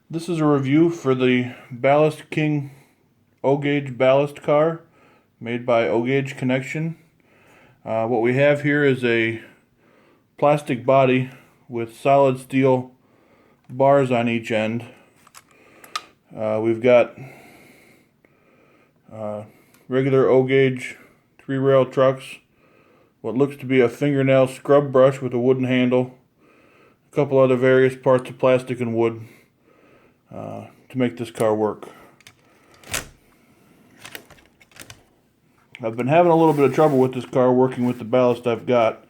This is a review for the Ballast King O-Gauge ballast car made by O-Gauge Connection. What we have here is a plastic body with solid steel bars on each end. We've got regular O-Gauge 3-rail trucks, what looks to be a fingernail scrub brush with a wooden handle, a couple other various parts of plastic and wood to make this car work. I've been having a little bit of trouble with this car working with the ballast I've got,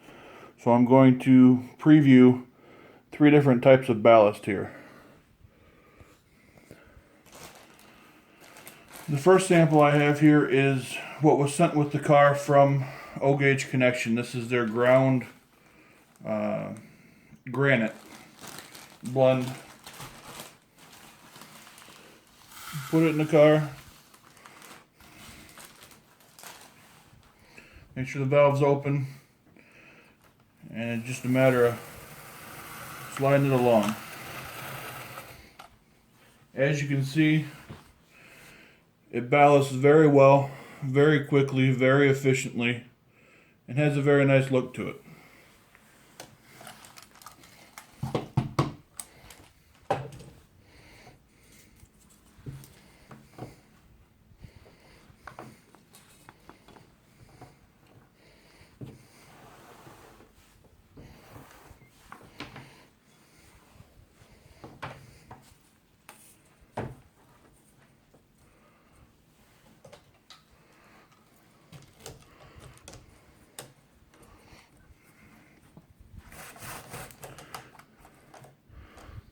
so I'm going to preview 3 different types of ballast here. The first sample I have here is what was sent with the car from O-Gauge Connection. This is their ground granite blend. Put it in the car. Make sure the valve's open. And it's just a matter of sliding it along. As you can see, it ballasts very well, very quickly, very efficiently, and has a very nice look to it.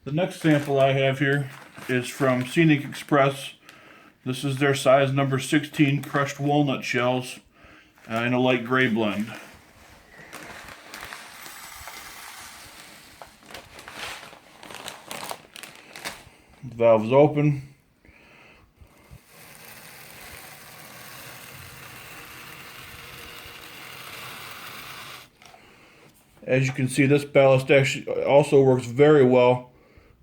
The next sample I have here is from Scenic Express. This is their size number 16 crushed walnut shells in a light gray blend. The valve is open. As you can see, this ballast actually also works very well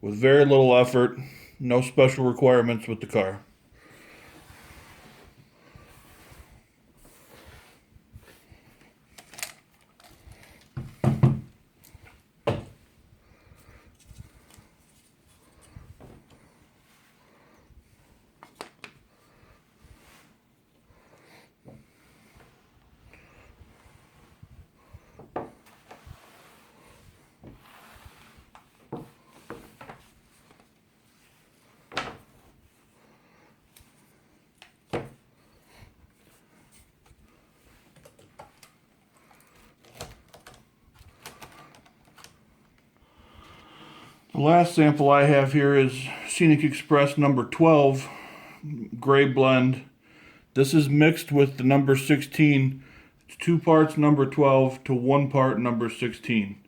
with very little effort, no special requirements with the car. The last sample I have here is Scenic Express number 12 gray blend. This is mixed with the number 16. It's 2 parts number 12 to 1 part number 16.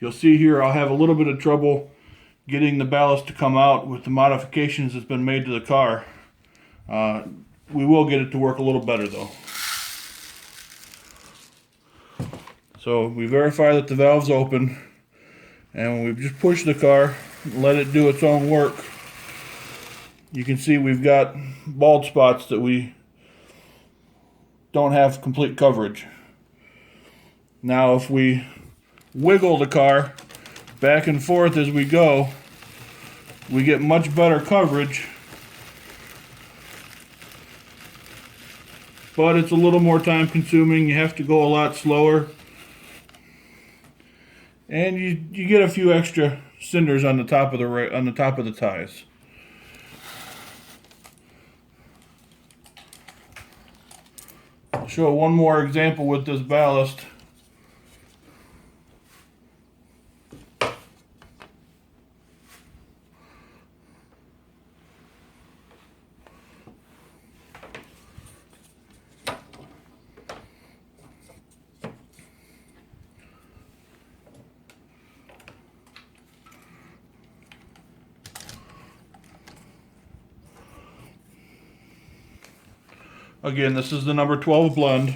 You'll see here I'll have a little bit of trouble getting the ballast to come out with the modifications that's been made to the car. We will get it to work a little better though. So we verify that the valve's open. And when we just push the car and let it do its own work, you can see we've got bald spots that we don't have complete coverage. Now if we wiggle the car back and forth as we go, we get much better coverage, but it's a little more time consuming. You have to go a lot slower. And you get a few extra cinders on the top of the ties. I'll show one more example with this ballast. Again, this is the number 12 blend.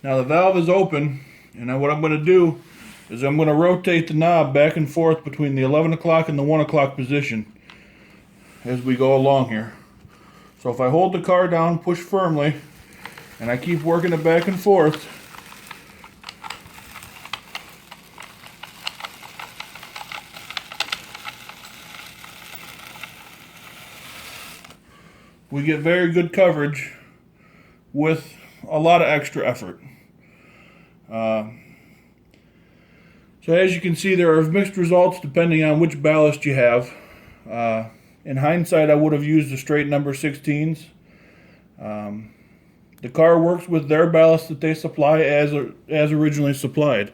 Now the valve is open, and what I'm going to do is I'm going to rotate the knob back and forth between the 11 o'clock and the 1 o'clock position as we go along here. So if I hold the car down, push firmly, and I keep working it back and forth, we get very good coverage with a lot of extra effort. So as you can see, there are mixed results depending on which ballast you have. In hindsight, I would have used the straight number 16s. The car works with their ballast that they supply as originally supplied.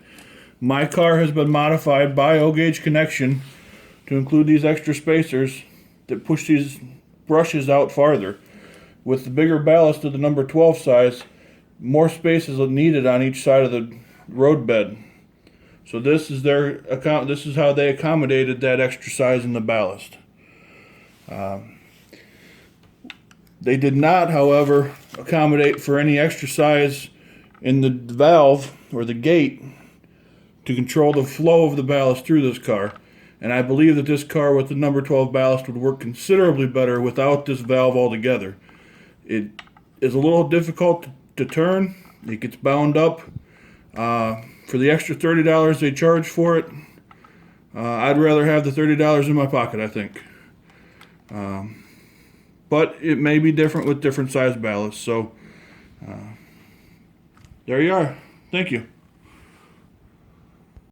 My car has been modified by Guage Connection to include these extra spacers that push these brushes out farther. With the bigger ballast of the number 12 size, more space is needed on each side of the roadbed. So this is this is how they accommodated that extra size in the ballast. They did not, however, accommodate for any extra size in the valve or the gate to control the flow of the ballast through this car. And I believe that this car with the number 12 ballast would work considerably better without this valve altogether. It is a little difficult to turn. It gets bound up. For the extra $30 they charge for it, I'd rather have the $30 in my pocket, I think. But it may be different with different size ballasts. So there you are. Thank you.